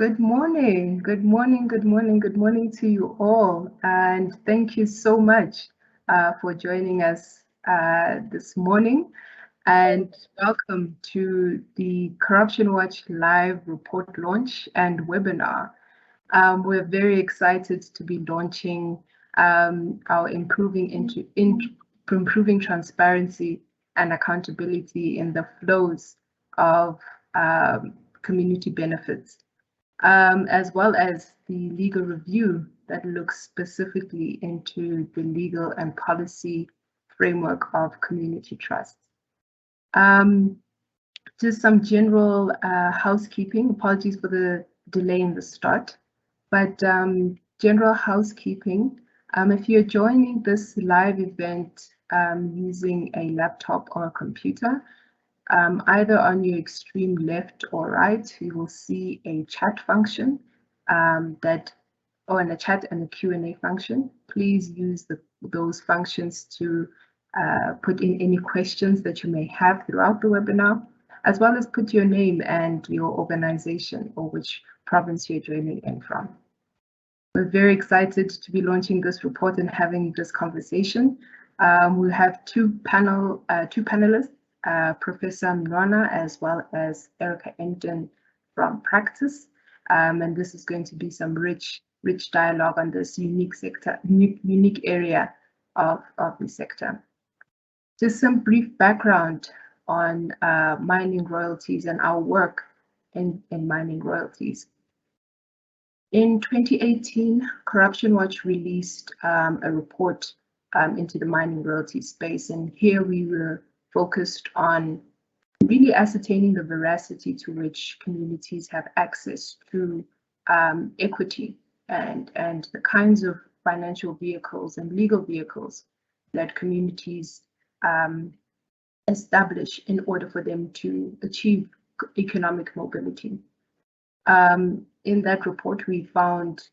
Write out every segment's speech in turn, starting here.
Good morning, good morning, good morning, good morning to you all. And thank you so much for joining us this morning. And welcome to the Corruption Watch live report launch and webinar. We're very excited to be launching our improving transparency and accountability in the flows of community benefits, as well as the legal review that looks specifically into the legal and policy framework of community trusts. Just some general housekeeping. Apologies for the delay in the start, but general housekeeping. If you're joining this live event using a laptop or a computer, either on your extreme left or right, you will see a chat function or in a chat and a Q&A function. Please use those functions to put in any questions that you may have throughout the webinar, as well as put your name and your organization or which province you're joining in from. We're very excited to be launching this report and having this conversation. We have two panelists, Professor Mnwana as well as Emdon from Practice, and this is going to be some rich dialogue on this unique area of the sector. Just some brief background on mining royalties and our work in mining royalties. In 2018, Corruption Watch released a report into the mining royalty space, and here we were focused on really ascertaining the veracity to which communities have access to equity and the kinds of financial vehicles and legal vehicles that communities establish in order for them to achieve economic mobility. In that report, we found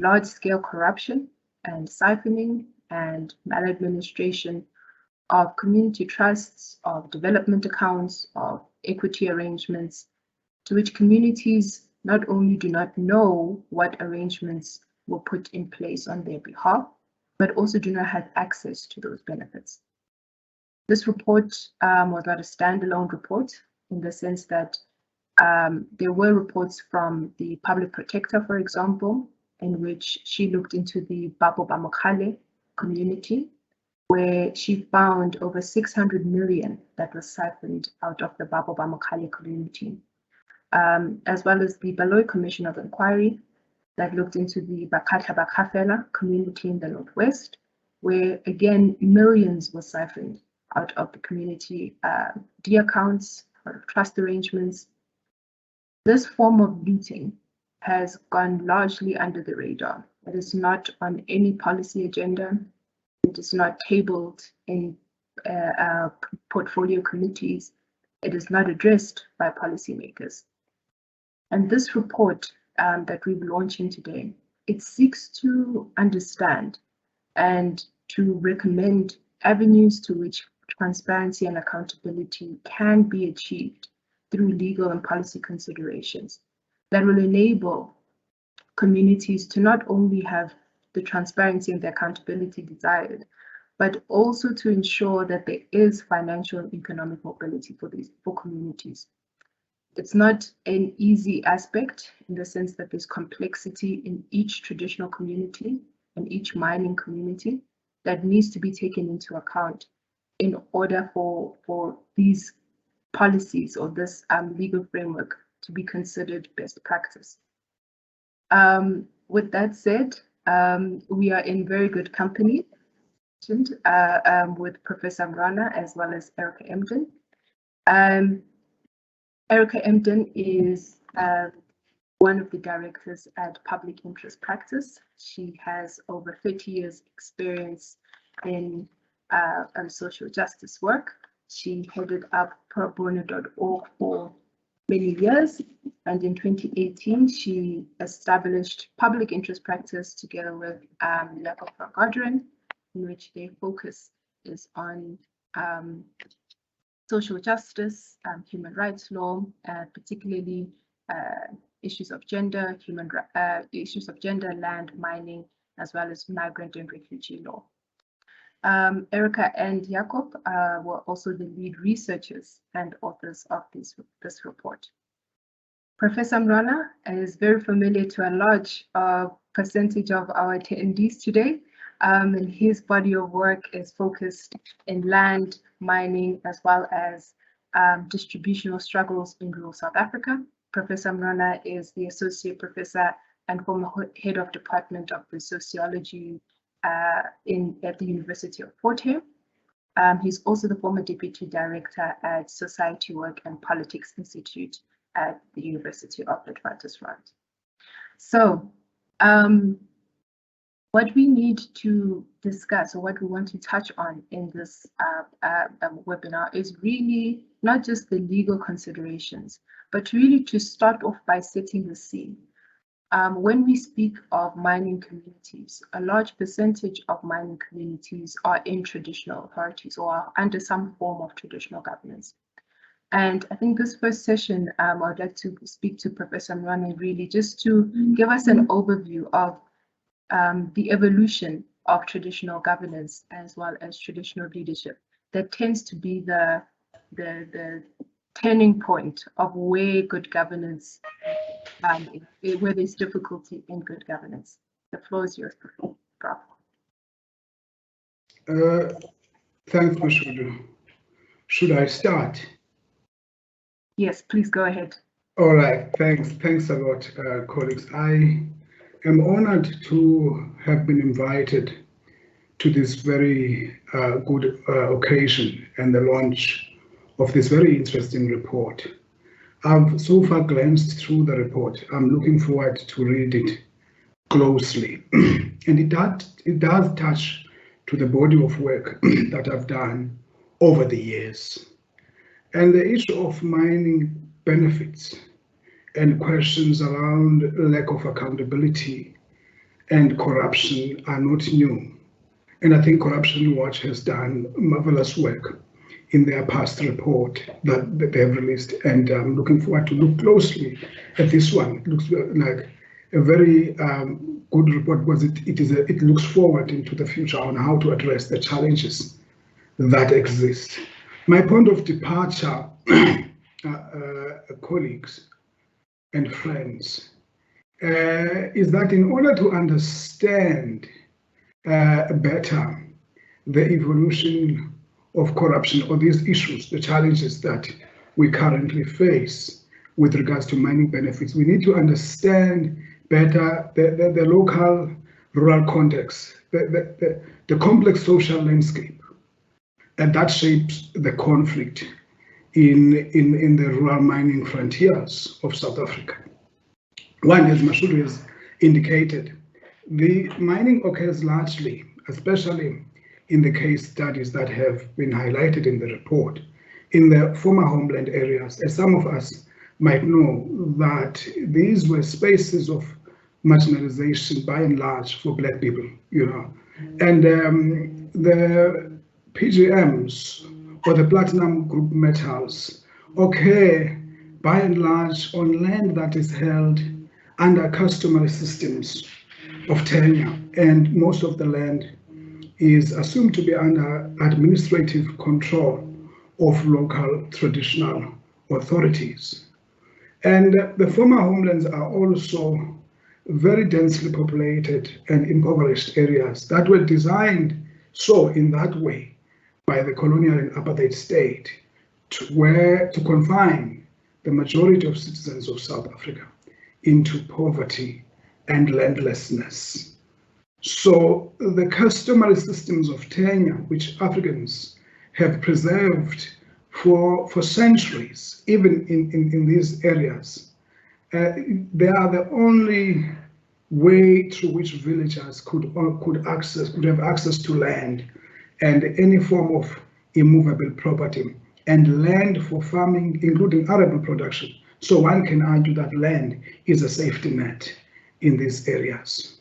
large-scale corruption and siphoning and maladministration of community trusts, of development accounts, of equity arrangements, to which communities not only do not know what arrangements were put in place on their behalf, but also do not have access to those benefits. This report was not a standalone report in the sense that there were reports from the public protector, for example, in which she looked into the Babo Bamokale community, where she found over 600 million that was siphoned out of the Babo Bamokale community, as well as the Baloyi Commission of Inquiry that looked into the Bakatla Bakafela community in the Northwest, where again, millions were siphoned out of the community D accounts or trust arrangements. This form of looting has gone largely under the radar. It is not on any policy agenda. It is not tabled in portfolio committees. It is not addressed by policymakers. And this report that we're launching today, it seeks to understand and to recommend avenues to which transparency and accountability can be achieved through legal and policy considerations that will enable communities to not only have the transparency and the accountability desired, but also to ensure that there is financial and economic mobility for communities. It's not an easy aspect in the sense that there's complexity in each traditional community and each mining community that needs to be taken into account in order for these policies or this legal framework to be considered best practice. With that said, we are in very good company with Professor Mnwana as well as Emdon. Emdon is one of the directors at Public Interest Practice. She has over 30 years experience in social justice work. She headed up probono.org for many years, and in 2018 she established Public Interest Practice together with Prof, in which their focus is on social justice, human rights law, particularly issues of gender, issues of gender, land, mining, as well as migrant and refugee law. Erica and Jakob were also the lead researchers and authors of this report. Professor Mnwana is very familiar to a large percentage of our attendees today, and his body of work is focused in land, mining, as well as distributional struggles in rural South Africa. Professor Mnwana is the Associate Professor and former Head of Department of the Sociology at the University of Fort Hare. He's also the former Deputy Director at Society Work and Politics Institute at the University of the Witwatersrand. So what we need to discuss, or what we want to touch on in this webinar, is really not just the legal considerations, but really to start off by setting the scene. When we speak of mining communities, a large percentage of mining communities are in traditional authorities or are under some form of traditional governance. And I think this first session, I would like to speak to Professor Mnwana really just to give us an overview of the evolution of traditional governance as well as traditional leadership that tends to be the turning point of where good governance, where there's difficulty in good governance. The floor is yours, Prof. Thanks, Mashudu. Should I start? Yes, please go ahead. All right, thanks a lot, colleagues. I am honored to have been invited to this very good occasion and the launch of this very interesting report. I've so far glanced through the report. I'm looking forward to read it closely. And it does touch to the body of work that I've done over the years. And the issue of mining benefits and questions around lack of accountability and corruption are not new. And I think Corruption Watch has done marvelous work in their past report that they have released. And I'm looking forward to look closely at this one. It looks like a very good report because it looks forward into the future on how to address the challenges that exist. My point of departure, colleagues and friends, is that in order to understand better the evolution of corruption or these issues, the challenges that we currently face with regards to mining benefits, we need to understand better the local rural context, the complex social landscape, and that shapes the conflict in the rural mining frontiers of South Africa. One, as Mashudu has indicated, the mining occurs largely, especially in the case studies that have been highlighted in the report, in the former homeland areas. As some of us might know, that these were spaces of marginalization by and large for Black people, you know. And the PGMs or the platinum group metals occur by and large on land that is held under customary systems of tenure, and most of the land is assumed to be under administrative control of local traditional authorities. And the former homelands are also very densely populated and impoverished areas that were designed so in that way by the colonial and apartheid state to confine the majority of citizens of South Africa into poverty and landlessness. So the customary systems of tenure, which Africans have preserved for centuries, even in these areas, they are the only way through which villagers could have access to land and any form of immovable property, and land for farming, including arable production. So one can argue that land is a safety net in these areas.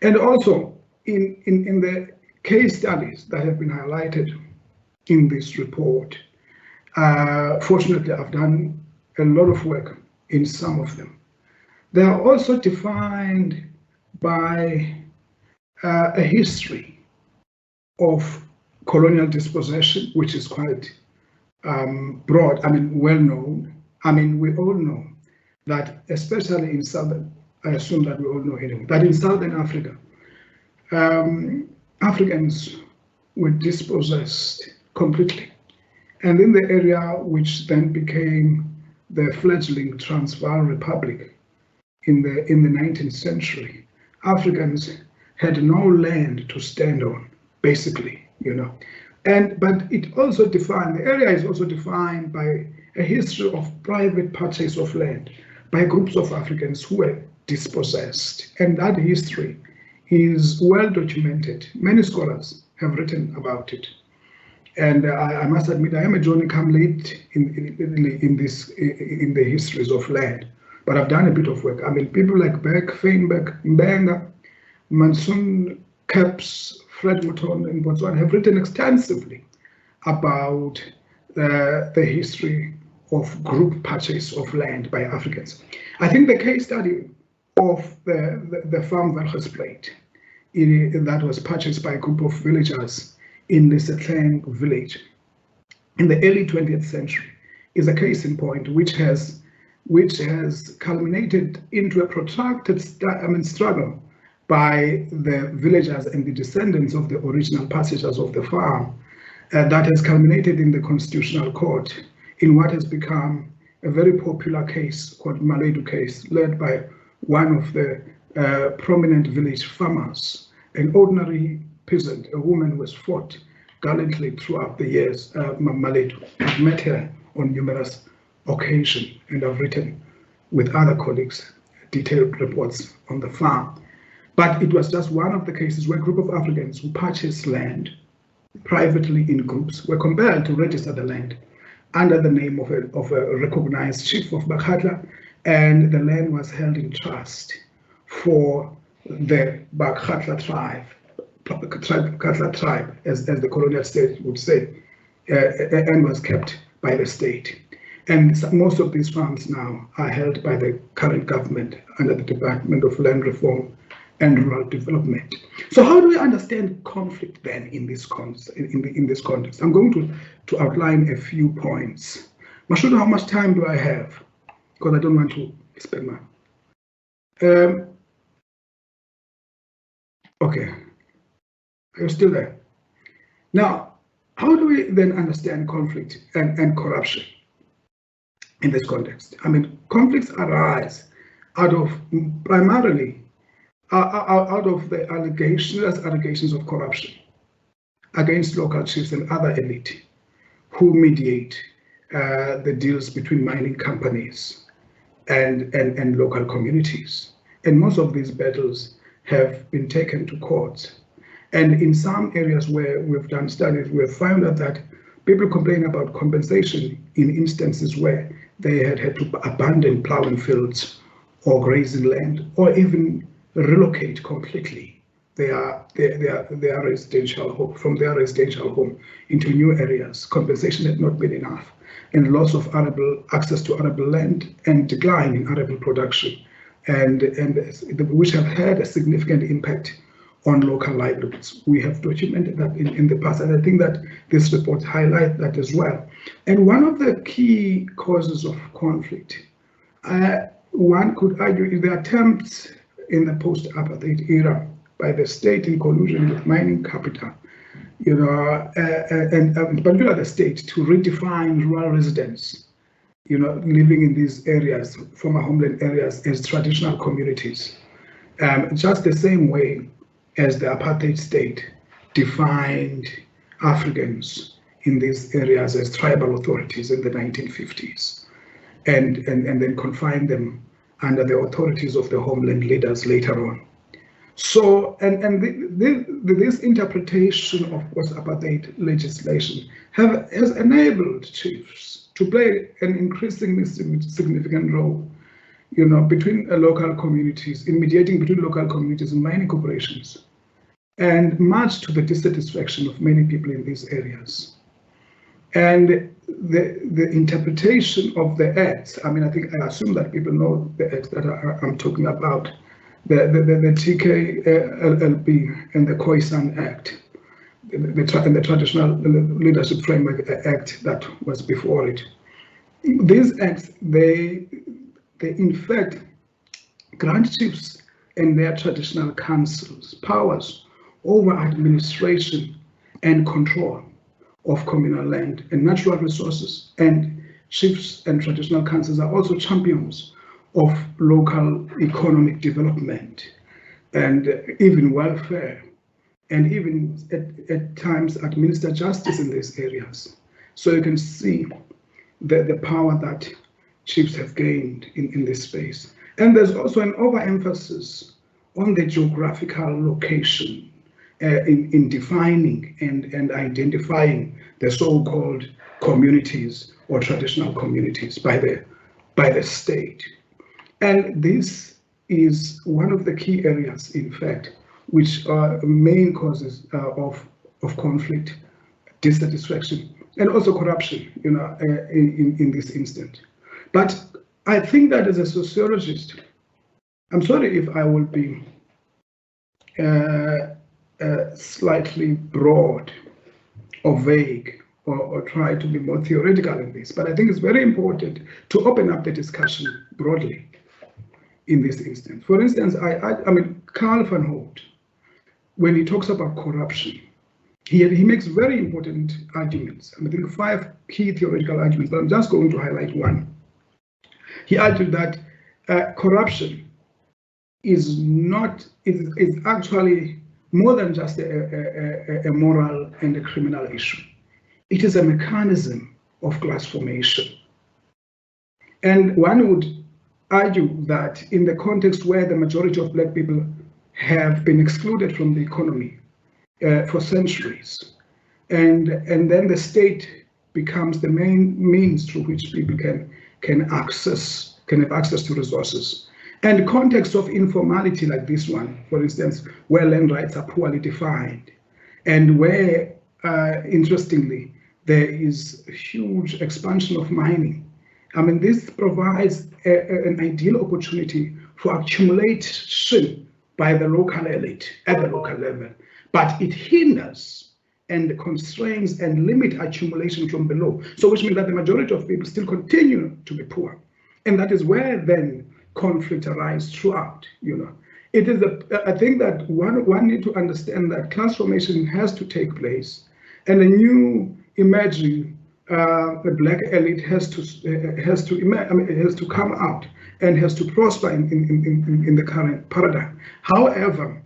And also in the case studies that have been highlighted in this report, fortunately I've done a lot of work in some of them. They are also defined by a history of colonial dispossession, which is quite broad, well known. We all know that, especially in Southern, I assume that we all know anyway, that in Southern Africa, Africans were dispossessed completely. And in the area which then became the fledgling Transvaal Republic in the 19th century, Africans had no land to stand on, basically, but it also defined, the area is also defined by a history of private purchase of land by groups of Africans who were dispossessed. And that history is well documented. Many scholars have written about it. And I must admit, I am a Johnny come late in the histories of land, but I've done a bit of work. People like Beck, Feinberg, Mbenga, Mansoon, Caps, Fred Mouton in Botswana have written extensively about the history of group purchase of land by Africans. I think the case study of the farm Welgesplate that was purchased by a group of villagers in the Setleng village in the early 20th century is a case in point which has culminated into a protracted struggle by the villagers and the descendants of the original purchasers of the farm that has culminated in the Constitutional Court in what has become a very popular case called Maledu case, led by one of the prominent village farmers, an ordinary peasant, a woman who has fought gallantly throughout the years, Maledu. I've met her on numerous occasions and I've written with other colleagues detailed reports on the farm. But it was just one of the cases where a group of Africans who purchased land privately in groups were compelled to register the land under the name of a recognized chief of Bakhatla, and the land was held in trust for the Bakhatla tribe, as the colonial state would say, and was kept by the state. And most of these farms now are held by the current government under the Department of Land Reform and Rural Development. So how do we understand conflict then in this context? I'm going to outline a few points. Mashudu, how much time do I have? Because I don't want to spend my... Okay, are you still there? Now, how do we then understand conflict and corruption in this context? Conflicts arise primarily out of the allegations of corruption against local chiefs and other elite who mediate the deals between mining companies and local communities. And most of these battles have been taken to court. And in some areas where we've done studies, we've found out that people complain about compensation in instances where they had to abandon plowing fields or grazing land, or even relocate completely their residential home, from their residential home into new areas. Compensation had not been enough, and loss of access to arable land and decline in arable production, and which have had a significant impact on local livelihoods. We have documented that in the past, and I think that this report highlights that as well. And one of the key causes of conflict, one could argue, is the attempts in the post-apartheid era by the state in collusion with mining capital, and in particular the state, to redefine rural residents, living in these areas, former homeland areas, as traditional communities, just the same way as the apartheid state defined Africans in these areas as tribal authorities in the 1950s, and then confined them under the authorities of the homeland leaders later on. So, this interpretation of post-apartheid legislation has enabled chiefs to play an increasingly significant role, between local communities, in mediating between local communities and mining corporations, and much to the dissatisfaction of many people in these areas. And the interpretation of the acts, I mean, I assume that people know the acts that I'm talking about, the TKLB and the Khoisan Act, and the Traditional Leadership Framework Act that was before it. These acts, they in fact grant chiefs and their traditional councils powers over administration and control of communal land and natural resources, and chiefs and traditional councils are also champions of local economic development and even welfare, and even at times administer justice in these areas. So you can see the power that chiefs have gained in this space. And there's also an overemphasis on the geographical location in defining and identifying the so-called communities or traditional communities by the state. And this is one of the key areas, in fact, which are main causes of conflict, dissatisfaction, and also corruption, in this instant. But I think that as a sociologist, I'm sorry if I will be slightly broad or vague or try to be more theoretical in this, but I think it's very important to open up the discussion broadly in this instance. For instance, I mean, Carl van Hout, when he talks about corruption, he makes very important arguments. I think 5 key theoretical arguments, but I'm just going to highlight one. He argued that corruption is actually more than just a moral and a criminal issue. It is a mechanism of class formation. And one would argue that in the context where the majority of Black people have been excluded from the economy for centuries, and then the state becomes the main means through which people can have access to resources. And context of informality like this one, for instance, where land rights are poorly defined, and where, interestingly, there is a huge expansion of mining. I mean, this provides an ideal opportunity for accumulation by the local elite at the local level, but it hinders and constrains and limits accumulation from below. So which means that the majority of people still continue to be poor. And that is where then conflict arises throughout, It is I think that one need to understand that class formation has to take place, and a new emerging the Black elite has to come out and has to prosper in the current paradigm. However,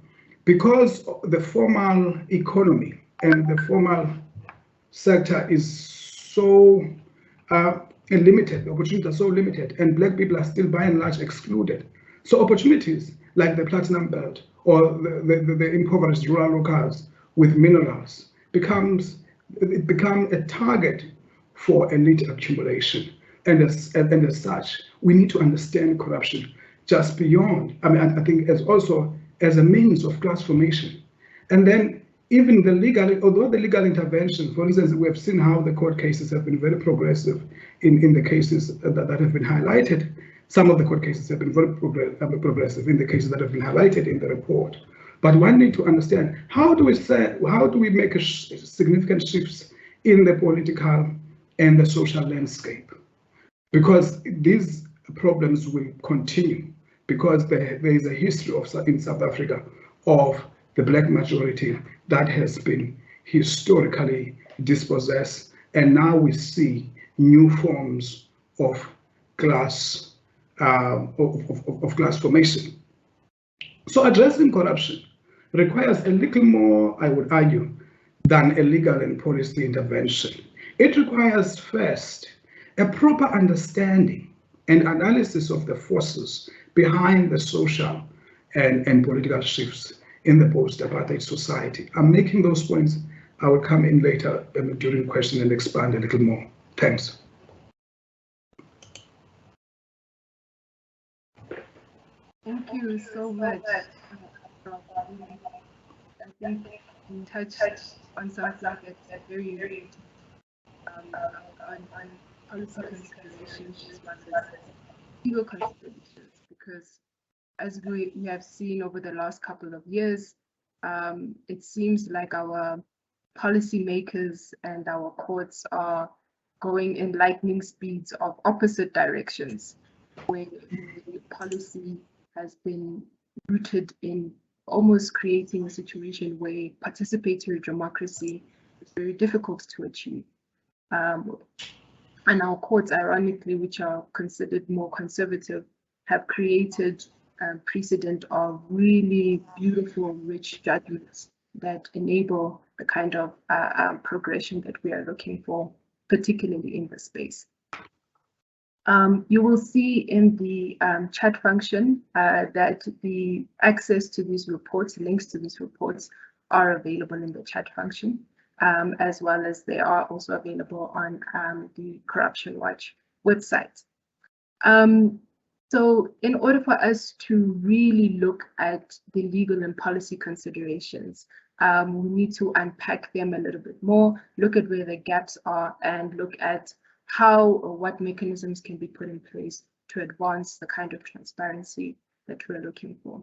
because the formal economy and the formal sector is so limited, the opportunities are so limited, and Black people are still by and large excluded. So opportunities like the Platinum Belt or the impoverished rural locales with minerals become a target for elite accumulation. And as such, we need to understand corruption just beyond, I think as a means of class formation. And then even although the legal intervention, for instance, we have seen how the court cases have been very progressive in the cases that have been highlighted. Some of the court cases have been very progressive in the cases that have been highlighted in the report. But one need to understand, how do we make significant shifts in the political and the social landscape? Because these problems will continue, because there is a history in South Africa of the Black majority that has been historically dispossessed, and now we see new forms of class formation. So addressing corruption requires a little more, I would argue, than a legal and policy intervention. It requires first a proper understanding and analysis of the forces behind the social and political shifts in the post-apartheid society. I'm making those points. I will come in later during question and expand a little more. Thanks. Thank you so much. I think you touched on something that's very important. on policy considerations as well as legal considerations, because as we have seen over the last couple of years, it seems like our policymakers and our courts are going in lightning speeds of opposite directions, where the policy has been rooted in almost creating a situation where participatory democracy is very difficult to achieve. And our courts, ironically, which are considered more conservative, have created a precedent of really beautiful, rich judgments that enable the kind of progression that we are looking for, particularly in this space. You will see in the chat function that the access to these reports, links to these reports, are available in the chat function, as well as they are also available on the Corruption Watch website. So in order for us to really look at the legal and policy considerations, we need to unpack them a little bit more, look at where the gaps are, and look at how or what mechanisms can be put in place to advance the kind of transparency that we're looking for.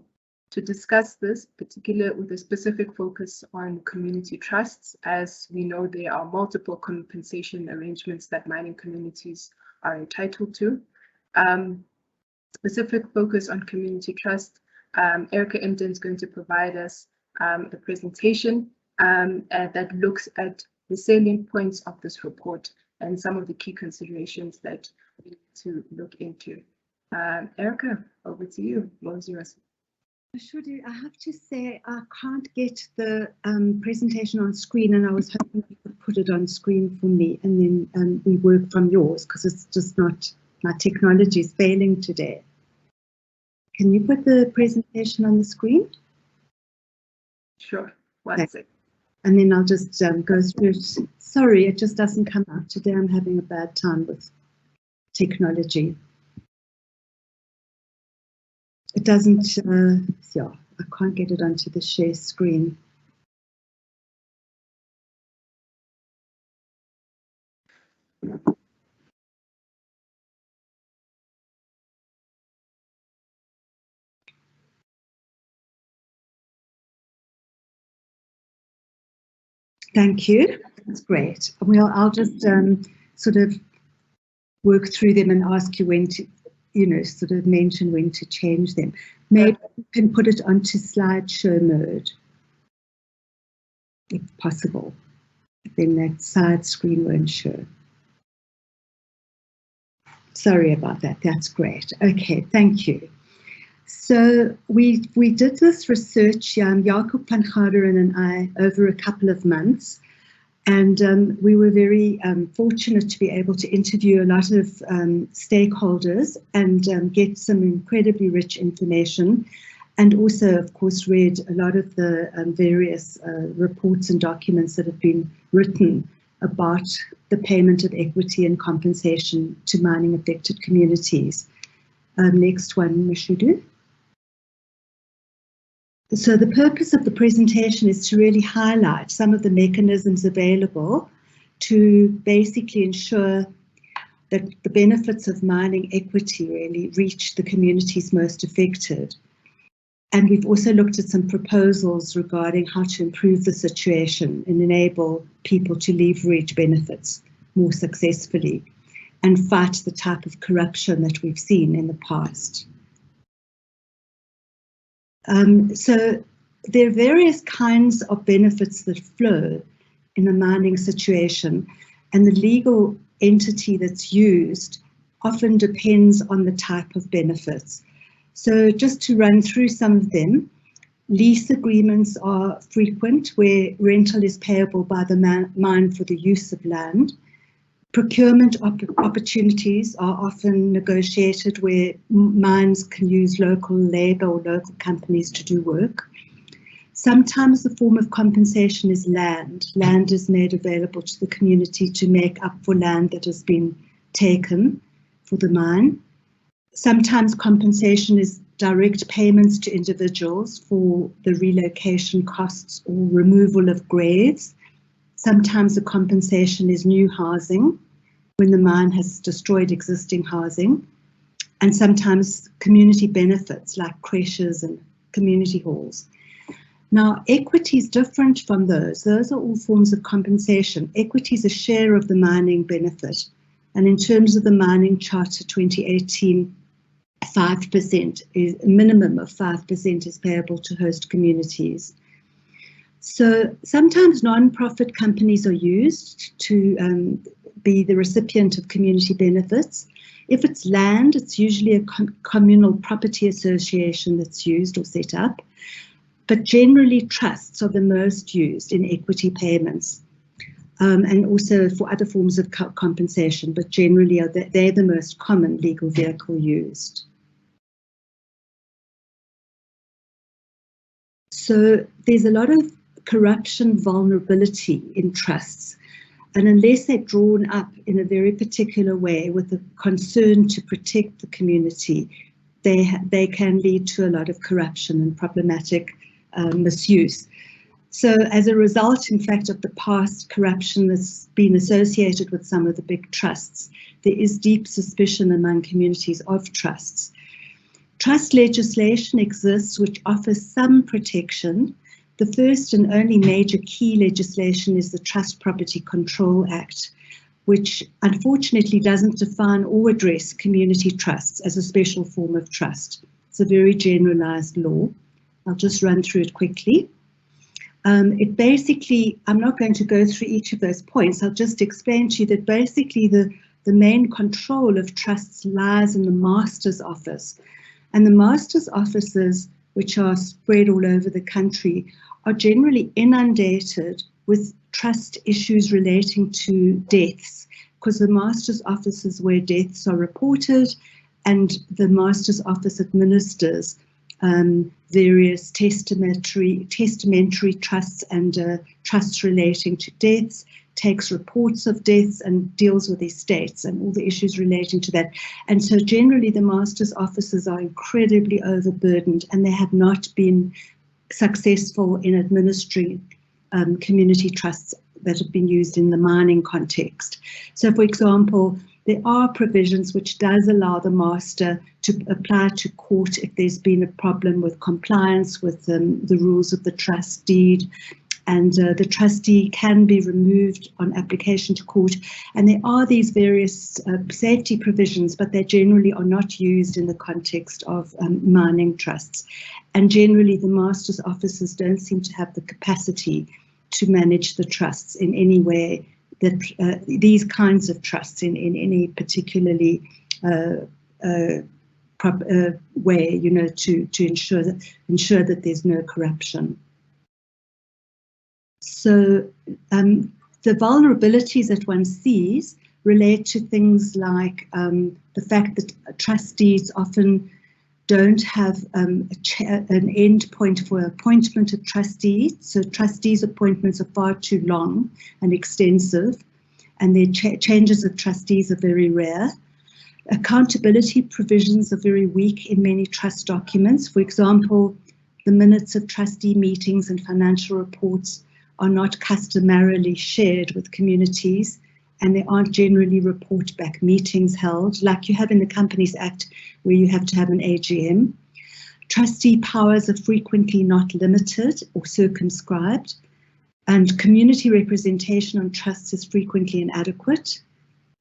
To discuss this, particularly with a specific focus on community trusts, as we know there are multiple compensation arrangements that mining communities are entitled to. Specific focus on community trust, Erica Emdon is going to provide us a presentation that looks at the salient points of this report and some of the key considerations that we need to look into. Erica, over to you. What was yours? Shudi, I have to say I can't get the presentation on screen, and I was hoping you could put it on screen for me, and then we work from yours, because it's just not, my technology is failing today. Can you put the presentation on the screen? Sure, one sec. And then I'll just go through it. Sorry, it just doesn't come out. Today I'm having a bad time with technology. It doesn't, yeah, I can't get it onto the share screen. Thank you. That's great. Well, I'll just sort of work through them and ask you when to, you know, sort of mention when to change them. Maybe you can put it onto slideshow mode, if possible. Then that side screen won't show. Sorry about that. That's great. Okay, thank you. So we did this research, Jacob van Garderen and I, over a couple of months, and we were very fortunate to be able to interview a lot of stakeholders and get some incredibly rich information, and also, of course, read a lot of the various reports and documents that have been written about the payment of equity and compensation to mining affected communities. Next one, Mashudu. So the purpose of the presentation is to really highlight some of the mechanisms available to basically ensure that the benefits of mining equity really reach the communities most affected. And we've also looked at some proposals regarding how to improve the situation and enable people to leverage benefits more successfully and fight the type of corruption that we've seen in the past. So there are various kinds of benefits that flow in a mining situation, and the legal entity that's used often depends on the type of benefits. So just to run through some of them, lease agreements are frequent where rental is payable by the mine for the use of land. Procurement opportunities are often negotiated where mines can use local labour or local companies to do work. Sometimes the form of compensation is land. Land is made available to the community to make up for land that has been taken for the mine. Sometimes compensation is direct payments to individuals for the relocation costs or removal of graves. Sometimes the compensation is new housing when the mine has destroyed existing housing, and sometimes community benefits like creches and community halls. Now, equity is different from those. Those are all forms of compensation. Equity is a share of the mining benefit. And in terms of the Mining Charter 2018, 5% is a minimum of 5% is payable to host communities. So sometimes non-profit companies are used to be the recipient of community benefits. If it's land, it's usually a communal property association that's used or set up. But generally, trusts are the most used in equity payments, and also for other forms of compensation, but generally they're the most common legal vehicle used. So there's a lot of corruption vulnerability in trusts, and unless they're drawn up in a very particular way with a concern to protect the community, they can lead to a lot of corruption and problematic misuse. So as a result, in fact, of the past corruption that's been associated with some of the big trusts, there is deep suspicion among communities of trusts. Trust legislation exists which offers some protection. The first and only major key legislation is the Trust Property Control Act, which unfortunately doesn't define or address community trusts as a special form of trust. It's a very generalized law. I'll just run through it quickly. It basically, I'm not going to go through each of those points. I'll just explain to you that basically the main control of trusts lies in the master's office. And the master's offices, which are spread all over the country, are generally inundated with trust issues relating to deaths, because the master's office is where deaths are reported, and the master's office administers various testamentary trusts and trusts relating to deaths, takes reports of deaths and deals with estates and all the issues relating to that. And so generally the master's offices are incredibly overburdened, and they have not been successful in administering community trusts that have been used in the mining context. So for example, there are provisions which does allow the master to apply to court if there's been a problem with compliance with the rules of the trust deed, and the trustee can be removed on application to court. And there are these various safety provisions, but they generally are not used in the context of mining trusts. And generally the master's offices don't seem to have the capacity to manage the trusts in any way that these kinds of trusts in any particularly way, you know, to ensure that there's no corruption. So the vulnerabilities that one sees relate to things like the fact that trustees often don't have an end point for appointment of trustees. So trustees' appointments are far too long and extensive, and their changes of trustees are very rare. Accountability provisions are very weak in many trust documents. For example, the minutes of trustee meetings and financial reports are not customarily shared with communities, and there aren't generally report back meetings held like you have in the Companies Act, where you have to have an AGM. Trustee powers are frequently not limited or circumscribed, and community representation on trusts is frequently inadequate.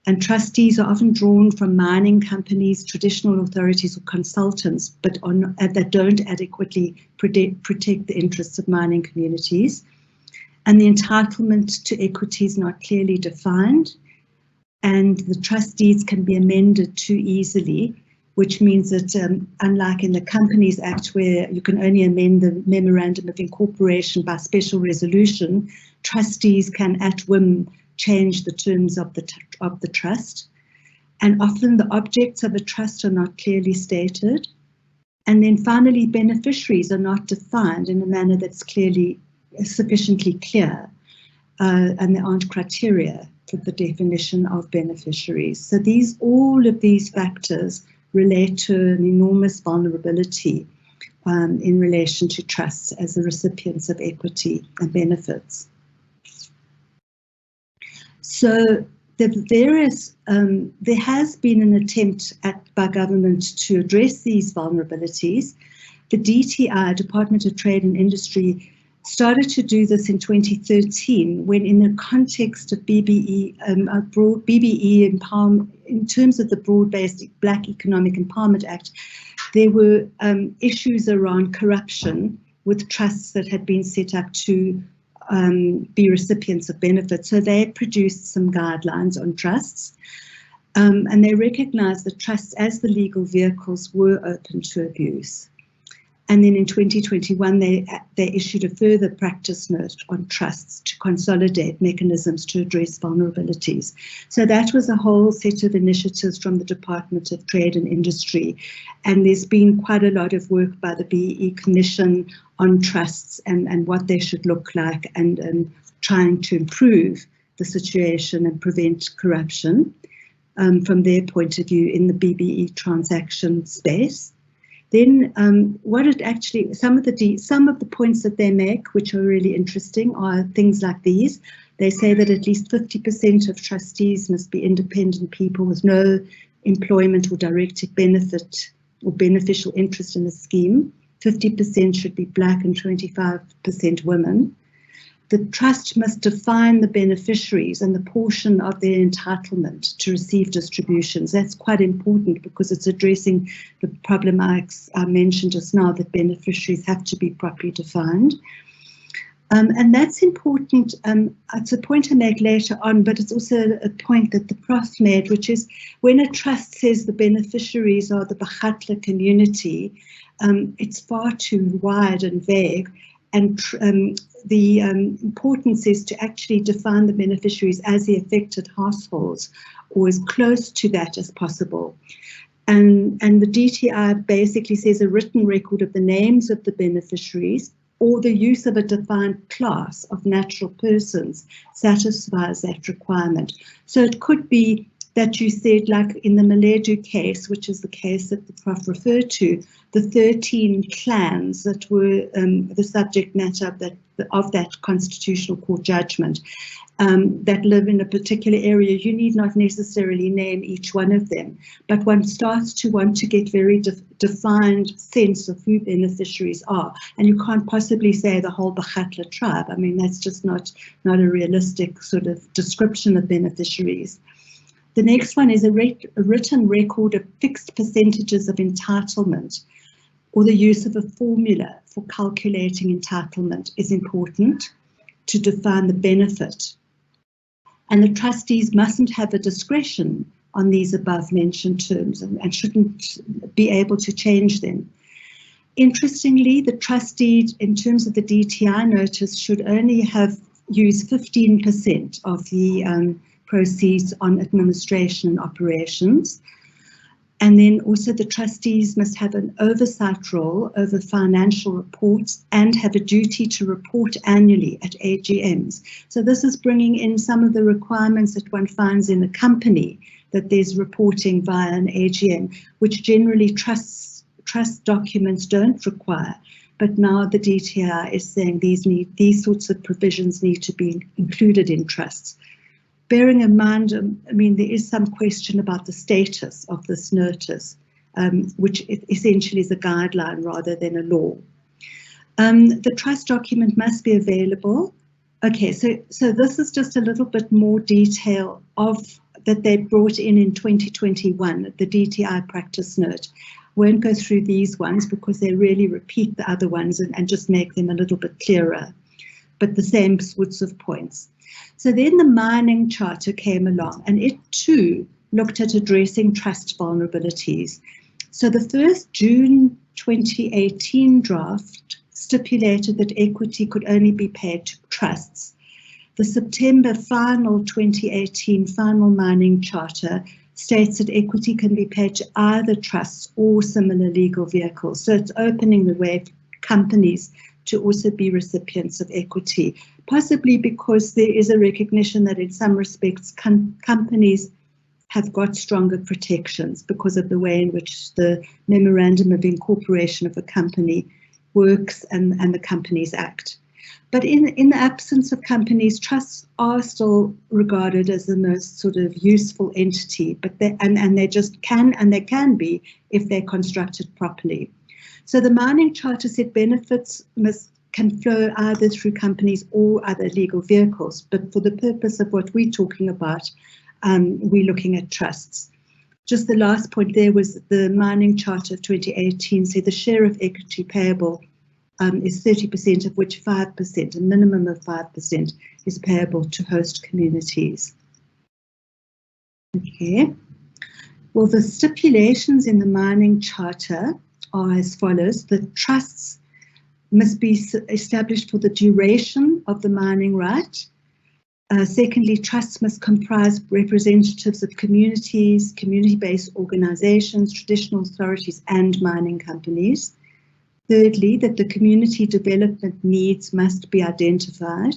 And trustees are often drawn from mining companies, traditional authorities or consultants, but that don't adequately protect the interests of mining communities. And the entitlement to equity is not clearly defined, and the trustees can be amended too easily, which means that unlike in the Companies Act, where you can only amend the Memorandum of Incorporation by special resolution, trustees can at whim change the terms of the trust. And often the objects of a trust are not clearly stated. And then finally, beneficiaries are not defined in a manner that's sufficiently clear, and there aren't criteria for the definition of beneficiaries. So all of these factors relate to an enormous vulnerability in relation to trusts as the recipients of equity and benefits. So there has been an attempt by government to address these vulnerabilities. The DTI, Department of Trade and Industry, started to do this in 2013 when, in the context of BBE, in terms of the broad-based Black Economic Empowerment Act, there were issues around corruption with trusts that had been set up to be recipients of benefits. So they produced some guidelines on trusts, and they recognized that trusts as the legal vehicles were open to abuse. And then in 2021, they issued a further practice note on trusts to consolidate mechanisms to address vulnerabilities. So that was a whole set of initiatives from the Department of Trade and Industry. And there's been quite a lot of work by the BEE Commission on trusts and what they should look like, and trying to improve the situation and prevent corruption from their point of view in the BBE transaction space. Then some of the points that they make, which are really interesting, are things like these. They say that at least 50% of trustees must be independent people with no employment or direct benefit or beneficial interest in the scheme. 50% should be Black and 25% women. The trust must define the beneficiaries and the portion of their entitlement to receive distributions. That's quite important because it's addressing the problem I mentioned just now, that beneficiaries have to be properly defined. And that's important. It's a point I make later on, but it's also a point that the Prof made, which is when a trust says the beneficiaries are the Bakhatla community, it's far too wide and vague. And the importance is to actually define the beneficiaries as the affected households, or as close to that as possible. And the DTI basically says a written record of the names of the beneficiaries or the use of a defined class of natural persons satisfies that requirement. So it could be that you said, like in the Maledu case, which is the case that the Prof referred to, the 13 clans that were the subject matter of that constitutional court judgment that live in a particular area. You need not necessarily name each one of them, but one starts to want to get very defined sense of who beneficiaries are. And you can't possibly say the whole Bakhatla tribe. I mean, that's just not a realistic sort of description of beneficiaries. The next one is a written record of fixed percentages of entitlement, or the use of a formula for calculating entitlement is important to define the benefit. And the trustees mustn't have a discretion on these above mentioned terms and shouldn't be able to change them. Interestingly, the trustee, in terms of the DTI notice, should only have used 15% of the proceeds on administration and operations. And then also the trustees must have an oversight role over financial reports and have a duty to report annually at AGMs. So this is bringing in some of the requirements that one finds in a company, that there's reporting via an AGM, which generally trust documents don't require. But now the DTI is saying these sorts of provisions need to be included in trusts. Bearing in mind, I mean, there is some question about the status of this notice, which essentially is a guideline rather than a law. The trust document must be available. Okay, so this is just a little bit more detail of that they brought in 2021, the DTI practice note. Won't go through these ones because they really repeat the other ones and just make them a little bit clearer, but the same sorts of points. So then the mining charter came along, and it too looked at addressing trust vulnerabilities. So the first June 2018 draft stipulated that equity could only be paid to trusts. The September final 2018 final mining charter states that equity can be paid to either trusts or similar legal vehicles. So it's opening the way for companies to also be recipients of equity, possibly because there is a recognition that in some respects companies have got stronger protections because of the way in which the Memorandum of Incorporation of a company works and the Companies Act. But in the absence of companies, trusts are still regarded as the most sort of useful entity, but they just can, and they can be if they're constructed properly. So the mining charter said benefits can flow either through companies or other legal vehicles, but for the purpose of what we're talking about, we're looking at trusts. Just the last point there was the mining charter of 2018 said the share of equity payable is 30%, of which 5%, a minimum of 5%, is payable to host communities. Okay. Well, the stipulations in the mining charter are as follows. The trusts must be established for the duration of the mining right. Secondly, trusts must comprise representatives of communities, community-based organizations, traditional authorities, and mining companies. Thirdly, that the community development needs must be identified,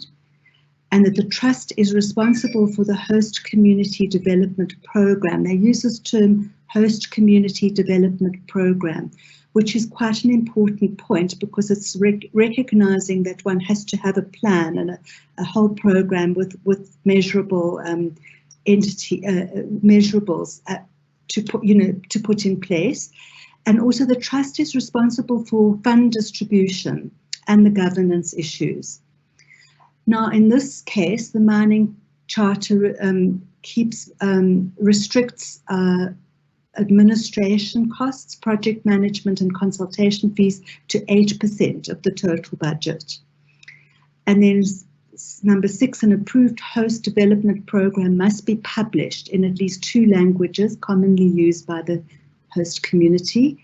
and that the trust is responsible for the host community development program. They use this term, host community development program, which is quite an important point because it's recognizing that one has to have a plan and a whole program with measurable measurables to put in place. And also the trust is responsible for fund distribution and the governance issues. Now, in this case, the mining charter restricts administration costs, project management and consultation fees to 8% of the total budget. And then number 6, an approved host development program must be published in at least 2 languages commonly used by the host community.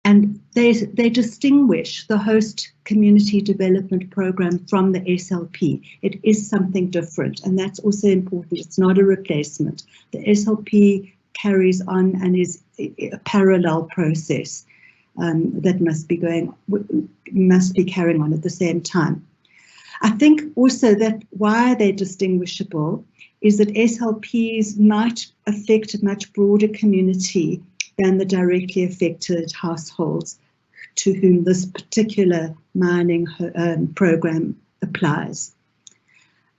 And they distinguish the host community development program from the SLP. It is something different, and that's also important. It's not a replacement. The SLP carries on and is a parallel process that must be carrying on at the same time. I think also that why they're distinguishable is that SLPs might affect a much broader community than the directly affected households to whom this particular mining program applies.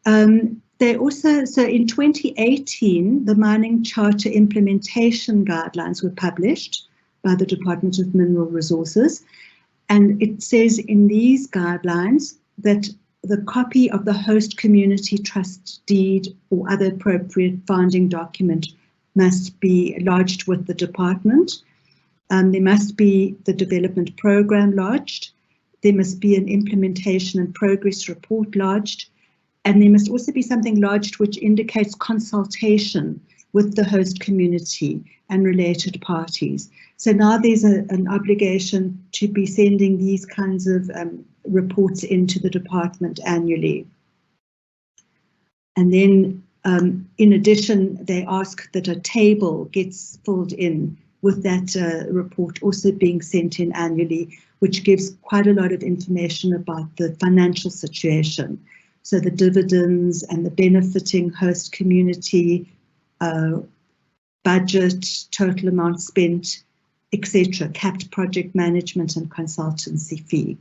They also, so in 2018, the Mining Charter Implementation Guidelines were published by the Department of Mineral Resources, and it says in these guidelines that the copy of the host community trust deed or other appropriate founding document must be lodged with the department. There must be the development program lodged. There must be an implementation and progress report lodged. And there must also be something lodged which indicates consultation with the host community and related parties. So now there's an obligation to be sending these kinds of reports into the department annually. And then in addition, they ask that a table gets filled in with that report also being sent in annually, which gives quite a lot of information about the financial situation. So the dividends and the benefiting host community, budget, total amount spent, etc., capped project management and consultancy fee.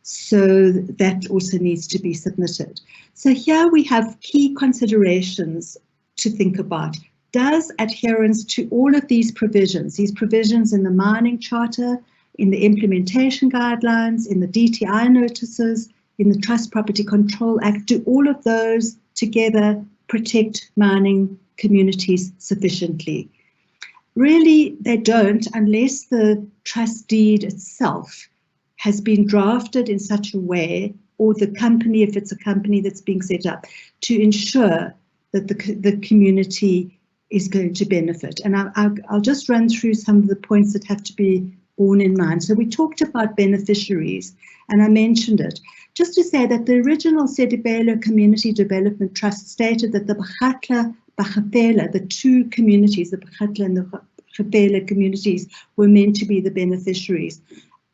So that also needs to be submitted. So here we have key considerations to think about. Does adherence to all of these provisions in the mining charter, in the implementation guidelines, in the DTI notices, in the Trust Property Control Act, do all of those together protect mining communities sufficiently? Really, they don't, unless the trust deed itself has been drafted in such a way, or the company, if it's a company that's being set up, to ensure that the community is going to benefit. And I'll just run through some of the points that have to be borne in mind. So we talked about beneficiaries, and I mentioned it. Just to say that the original Sonwabile Community Development Trust stated that the Bakgatla, the 2 communities, the Bakgatla and the Bakgatla communities, were meant to be the beneficiaries.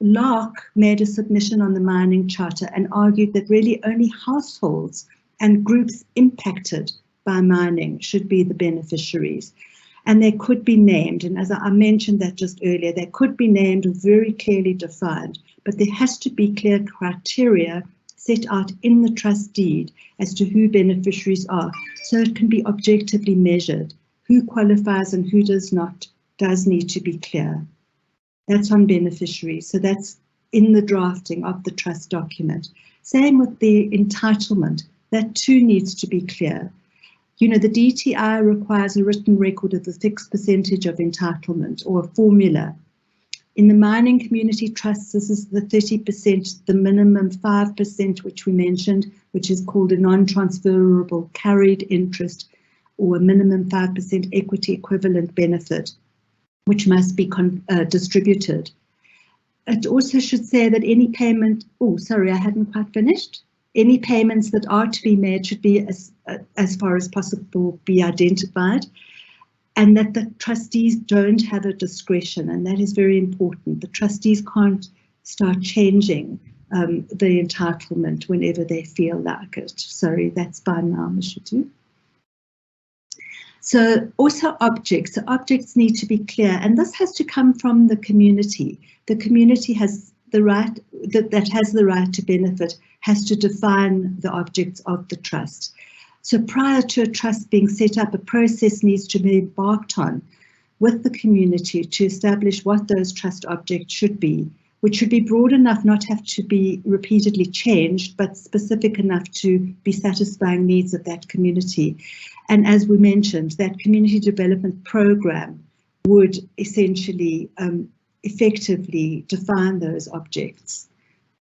Locke made a submission on the mining charter and argued that really only households and groups impacted by mining should be the beneficiaries. And they could be named, and as I mentioned that just earlier, they could be named very clearly defined, but there has to be clear criteria set out in the trust deed as to who beneficiaries are, so it can be objectively measured. Who qualifies and who does not does need to be clear. That's on beneficiaries, so that's in the drafting of the trust document. Same with the entitlement, that too needs to be clear. You know, the DTI requires a written record of the fixed percentage of entitlement or a formula. In the mining community trusts, this is the 30%, the minimum 5%, which we mentioned, which is called a non-transferable carried interest or a minimum 5% equity equivalent benefit, which must be distributed. It also should say that any payment, oh, sorry, I hadn't quite finished. Any payments that are to be made should be, as far as possible, be identified, and that the trustees don't have a discretion, and that is very important. The trustees can't start changing the entitlement whenever they feel like it. Sorry, that's by now, Mishutu. So also objects. So objects need to be clear, and this has to come from the community. The community has the right, that has the right to benefit, has to define the objects of the trust. So prior to a trust being set up, a process needs to be embarked on with the community to establish what those trust objects should be, which should be broad enough not have to be repeatedly changed, but specific enough to be satisfying needs of that community. And as we mentioned, that community development program would essentially effectively define those objects,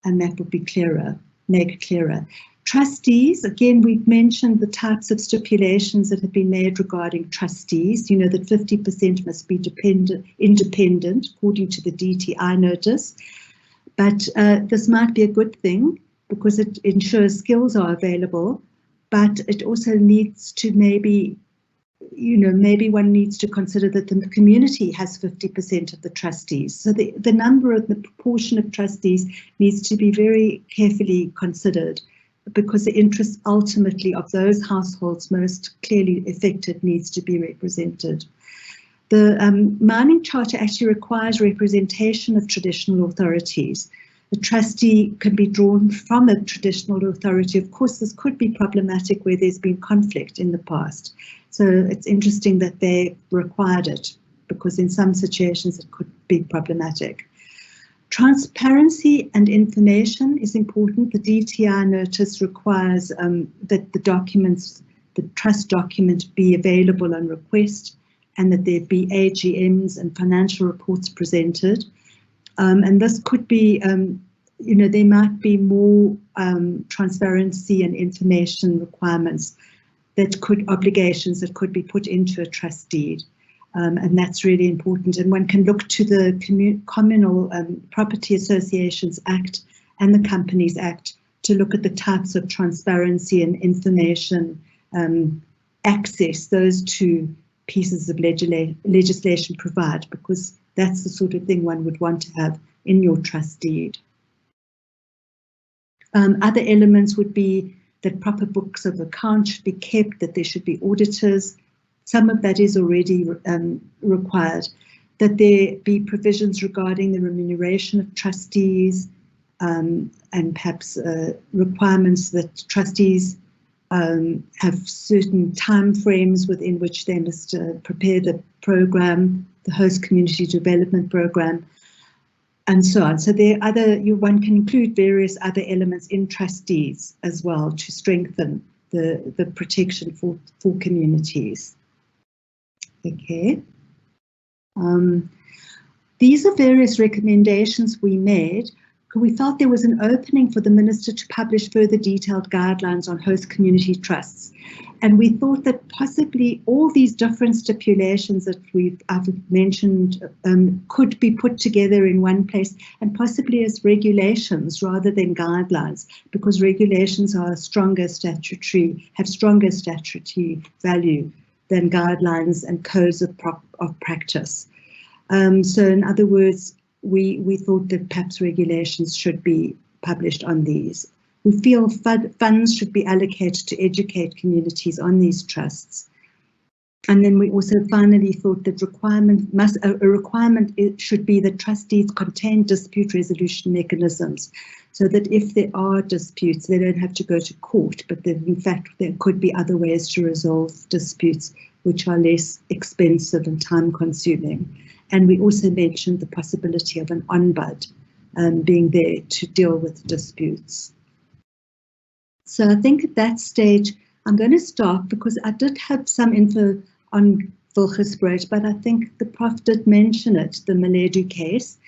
and that would be clearer, make it clearer. Trustees, again, we've mentioned the types of stipulations that have been made regarding trustees. You know that 50% must be independent, according to the DTI notice. But this might be a good thing because it ensures skills are available, but it also needs to maybe, you know, maybe one needs to consider that the community has 50% of the trustees. So the number of the proportion of trustees needs to be very carefully considered, because the interest ultimately of those households most clearly affected needs to be represented. The mining charter actually requires representation of traditional authorities. The trustee can be drawn from a traditional authority. Of course, this could be problematic where there's been conflict in the past. So it's interesting that they required it, because in some situations it could be problematic. Transparency and information is important. The DTI notice requires that the trust document be available on request, and that there be AGMs and financial reports presented. And this could be, you know, there might be more transparency and information requirements obligations that could be put into a trust deed. And that's really important. And one can look to the Communal Property Associations Act and the Companies Act to look at the types of transparency and information access those two pieces of legislation provide, because that's the sort of thing one would want to have in your trust deed. Other elements would be that proper books of account should be kept, that there should be auditors. Some of that is already required, that there be provisions regarding the remuneration of trustees, and perhaps requirements that trustees have certain time frames within which they must prepare the program, the host community development program, and so on. So there are one can include various other elements in trustees as well to strengthen the protection for communities. Okay. These are various recommendations we made. We felt there was an opening for the Minister to publish further detailed guidelines on host community trusts. And we thought that possibly all these different stipulations that I've mentioned could be put together in one place, and possibly as regulations rather than guidelines, because regulations are have stronger statutory value than guidelines and codes of practice. So in other words, we thought that perhaps regulations should be published on these. We feel funds should be allocated to educate communities on these trusts. And then we also finally thought that a requirement should be that trustees contain dispute resolution mechanisms, so that if there are disputes, they don't have to go to court, but that in fact there could be other ways to resolve disputes which are less expensive and time consuming. And we also mentioned the possibility of an ombud being there to deal with disputes. So I think at that stage, I'm going to stop because I did have some info on Wilgesprecht, but I think the Prof did mention it, the Maledu case.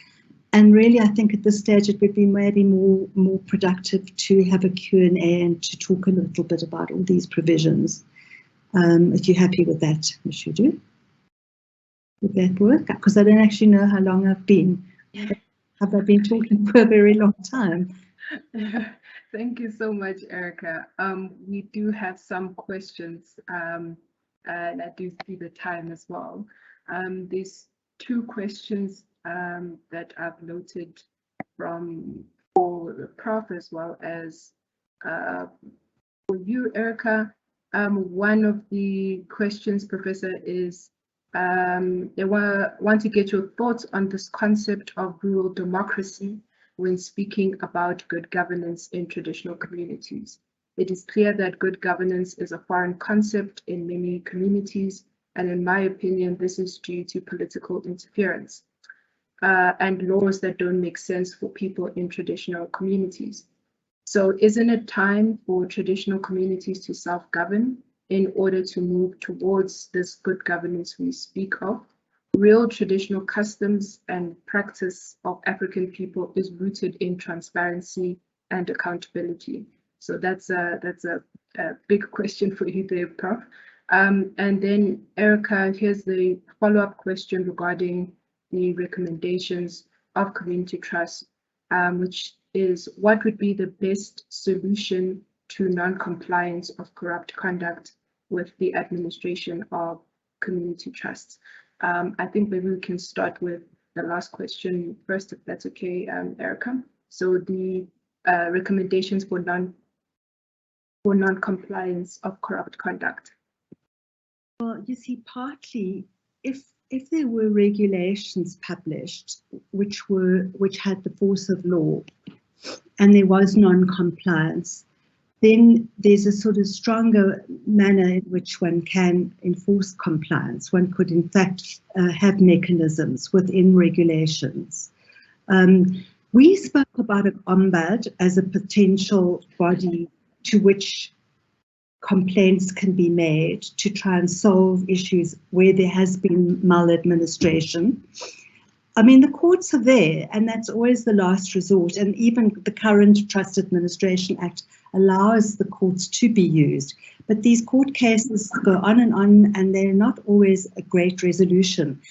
And really, I think at this stage, it would be maybe more productive to have a Q&A and to talk a little bit about all these provisions. If you're happy with that, Mashudu, would that work? Because I don't actually know how long I've been. Have I been talking for a very long time? Thank you so much, Erica. We do have some questions, and I do see the time as well. There's two questions that I've noted for the Prof as well as for you, Erica. One of the questions, Professor, is they want to get your thoughts on this concept of rural democracy when speaking about good governance in traditional communities. It is clear that good governance is a foreign concept in many communities, and in my opinion, this is due to political interference and laws that don't make sense for people in traditional communities. So isn't it time for traditional communities to self-govern in order to move towards this good governance we speak of? Real traditional customs and practice of African people is rooted in transparency and accountability. So that's a big question for you there, Prof. And then Erica, here's the follow-up question regarding the recommendations of community trust, which is what would be the best solution to non-compliance of corrupt conduct with the administration of community trusts? I think maybe we can start with the last question first, if that's okay, Erica. So the recommendations for non-compliance of corrupt conduct. Well, you see, partly if there were regulations published which had the force of law, and there was non-compliance, then there's a sort of stronger manner in which one can enforce compliance. One could, in fact, have mechanisms within regulations. We spoke about an ombud as a potential body to which complaints can be made to try and solve issues where there has been maladministration. I mean, the courts are there, and that's always the last resort. And even the current Trust Administration Act allows the courts to be used. But these court cases go on, and they're not always a great resolution.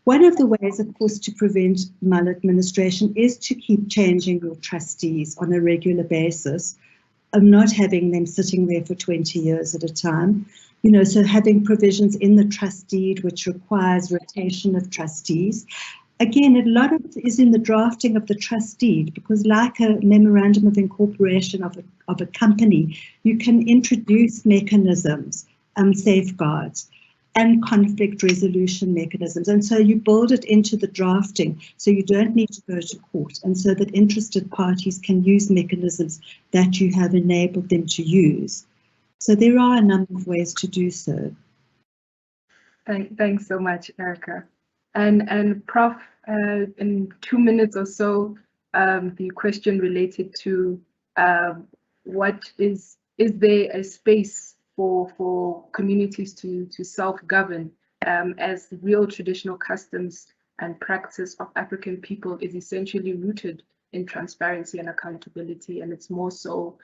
One of the ways, of course, to prevent maladministration is to keep changing your trustees on a regular basis, of not having them sitting there for 20 years at a time. You know, so having provisions in the trust deed which requires rotation of trustees. Again, a lot of it is in the drafting of the trust deed, because like a memorandum of incorporation of a company, you can introduce mechanisms, safeguards, and conflict resolution mechanisms. And so you build it into the drafting, so you don't need to go to court, and so that interested parties can use mechanisms that you have enabled them to use. So there are a number of ways to do so. Thanks so much, Erica. And Prof, in 2 minutes or so, the question related to what is there a space for communities to self-govern as real traditional customs and practice of African people is essentially rooted in transparency and accountability, and it's more so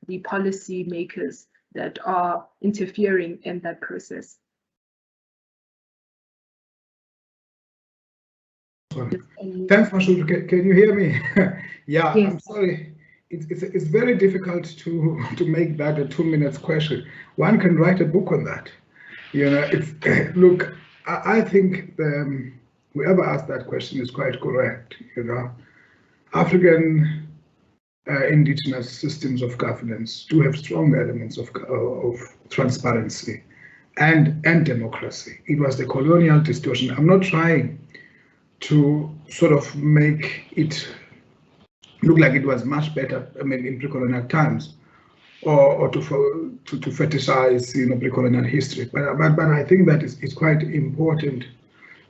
the policy makers that are interfering in that process. Thanks, Mashudu. Can you hear me? Yeah, yes. I'm sorry. It's very difficult to make that a 2 minutes question. One can write a book on that. You know, look, I think whoever asked that question is quite correct. You know, African indigenous systems of governance do have strong elements of transparency and democracy. It was the colonial distortion. I'm not trying to sort of make it look like it was much better, I mean, in pre-colonial times, or to fetishize, pre-colonial history. But I think that it's quite important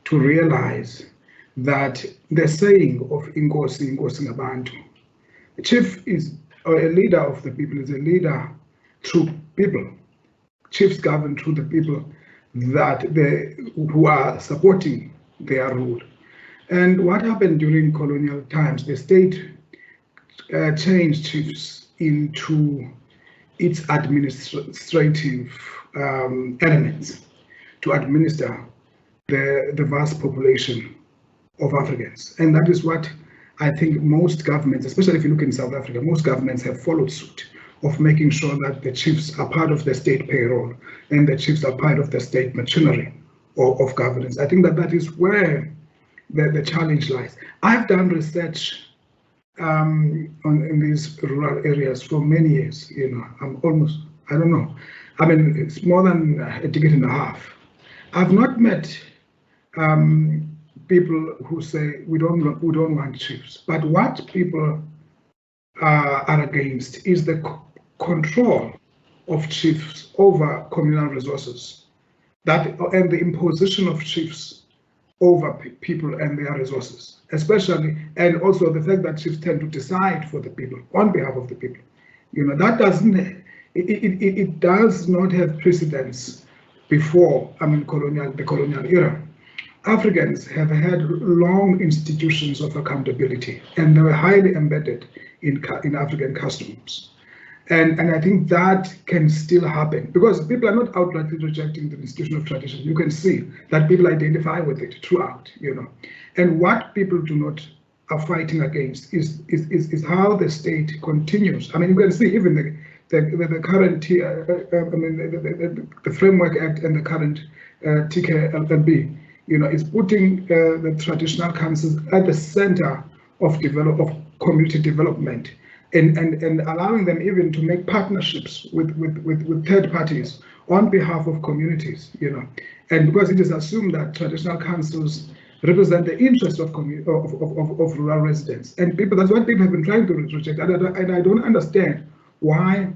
to realize that the saying of Inkosi Ngabantu, the chief is, or a leader of the people is a leader through people. Chiefs govern through the people who are supporting their rule. And what happened during colonial times, the state changed chiefs into its administrative elements to administer the vast population of Africans. And that is what I think most governments, especially if you look in South Africa, most governments have followed suit of making sure that the chiefs are part of the state payroll and the chiefs are part of the state machinery of governance. I think that is where the challenge lies. I've done research in these rural areas for many years. I'm almost, I don't know, I mean, it's more than a decade and a half. I've not met people who say we don't want chiefs, but what people are against is the control of chiefs over communal resources, and the imposition of chiefs over people and their resources, especially, and also the fact that chiefs tend to decide for the people on behalf of the people. That doesn't, it does not have precedence before, the colonial era. Africans have had long institutions of accountability, and they were highly embedded in African customs. And I think that can still happen because people are not outrightly rejecting the institution of tradition. You can see that people identify with it throughout, And what people are fighting against is how the state continues. I mean, you can see even the current, the Framework Act and the current TKLB, is putting the traditional councils at the center of community development. And allowing them even to make partnerships with third parties on behalf of communities, and because it is assumed that traditional councils represent the interests of rural residents and people. That's what people have been trying to reject, and I don't understand why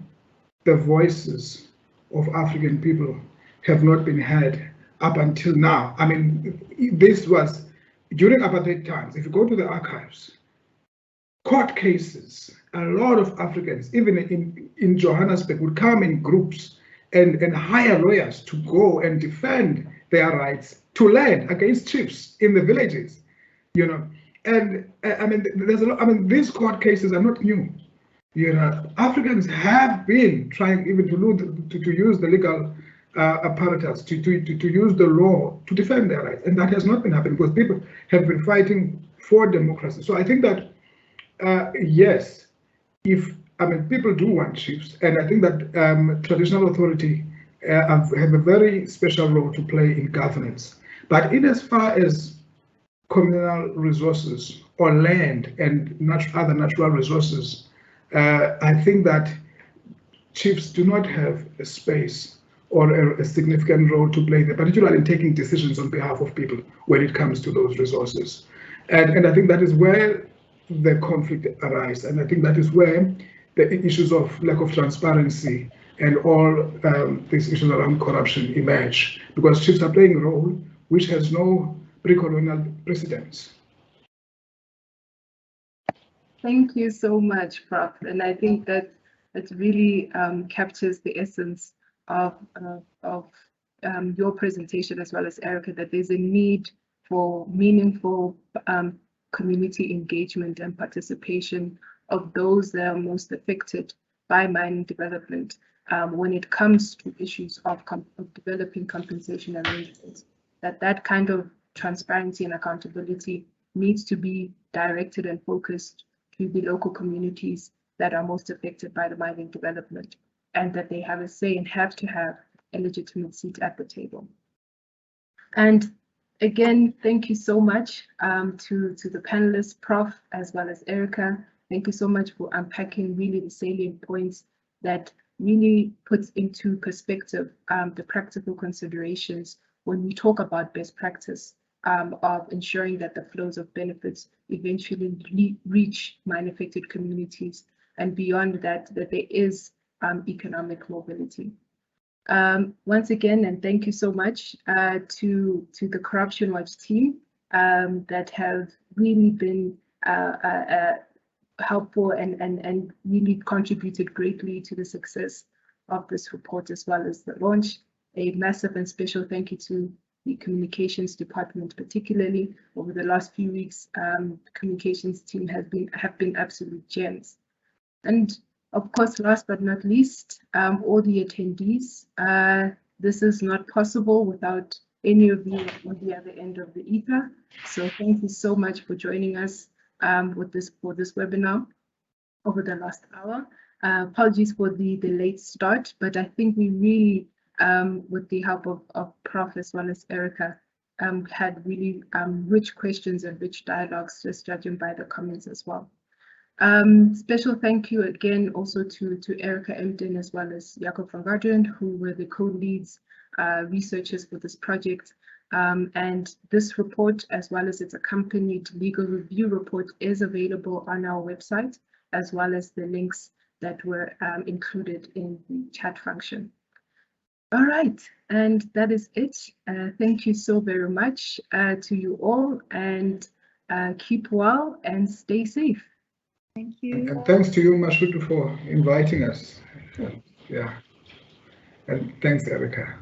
the voices of African people have not been heard up until now. I mean, this was during apartheid times. If you go to the archives, court cases, a lot of Africans, even in Johannesburg, would come in groups and hire lawyers to go and defend their rights to land against chiefs in the villages, And I mean, there's a lot. I mean, these court cases are not new. Africans have been trying even to use the legal apparatus, to use the law to defend their rights, and that has not been happening because people have been fighting for democracy. So I think that. Yes, people do want chiefs, and I think that traditional authority have a very special role to play in governance. But in as far as communal resources or land and other natural resources, I think that chiefs do not have a space or a significant role to play there, particularly in taking decisions on behalf of people when it comes to those resources. And I think that is where the conflict arises, and I think that is where the issues of lack of transparency and all these issues around corruption emerge, because chiefs are playing a role which has no pre-colonial precedence. Thank you so much, Prof. And I think that it really captures the essence of your presentation, as well as Erica, that there's a need for meaningful community engagement and participation of those that are most affected by mining development when it comes to issues of developing compensation arrangements. That kind of transparency and accountability needs to be directed and focused to the local communities that are most affected by the mining development, and that they have a say and have to have a legitimate seat at the table. And again, thank you so much to the panelists, Prof, as well as Erica. Thank you so much for unpacking really the salient points that really puts into perspective the practical considerations when we talk about best practice of ensuring that the flows of benefits eventually reach mine-affected communities, and beyond that, that there is economic mobility. Once again, and thank you so much to the Corruption Watch team that have really been helpful and really contributed greatly to the success of this report as well as the launch. A massive and special thank you to the communications department, particularly over the last few weeks. The communications team have been absolute gems. And of course, last but not least, all the attendees. This is not possible without any of you on the other end of the ether. So thank you so much for joining us for this webinar over the last hour. Apologies for the late start, but I think we really, with the help of Prof as well as Erica, had really rich questions and rich dialogues, just judging by the comments as well. Special thank you again also to Erica Emdon as well as Jacob van Garderen, who were the co-leads researchers for this project. And this report, as well as its accompanied legal review report, is available on our website, as well as the links that were included in the chat function. All right, and that is it. Thank you so very much to you all, and keep well and stay safe. Thank you. And thanks to you, Mashudu, for inviting us. Yeah. And thanks, Erica.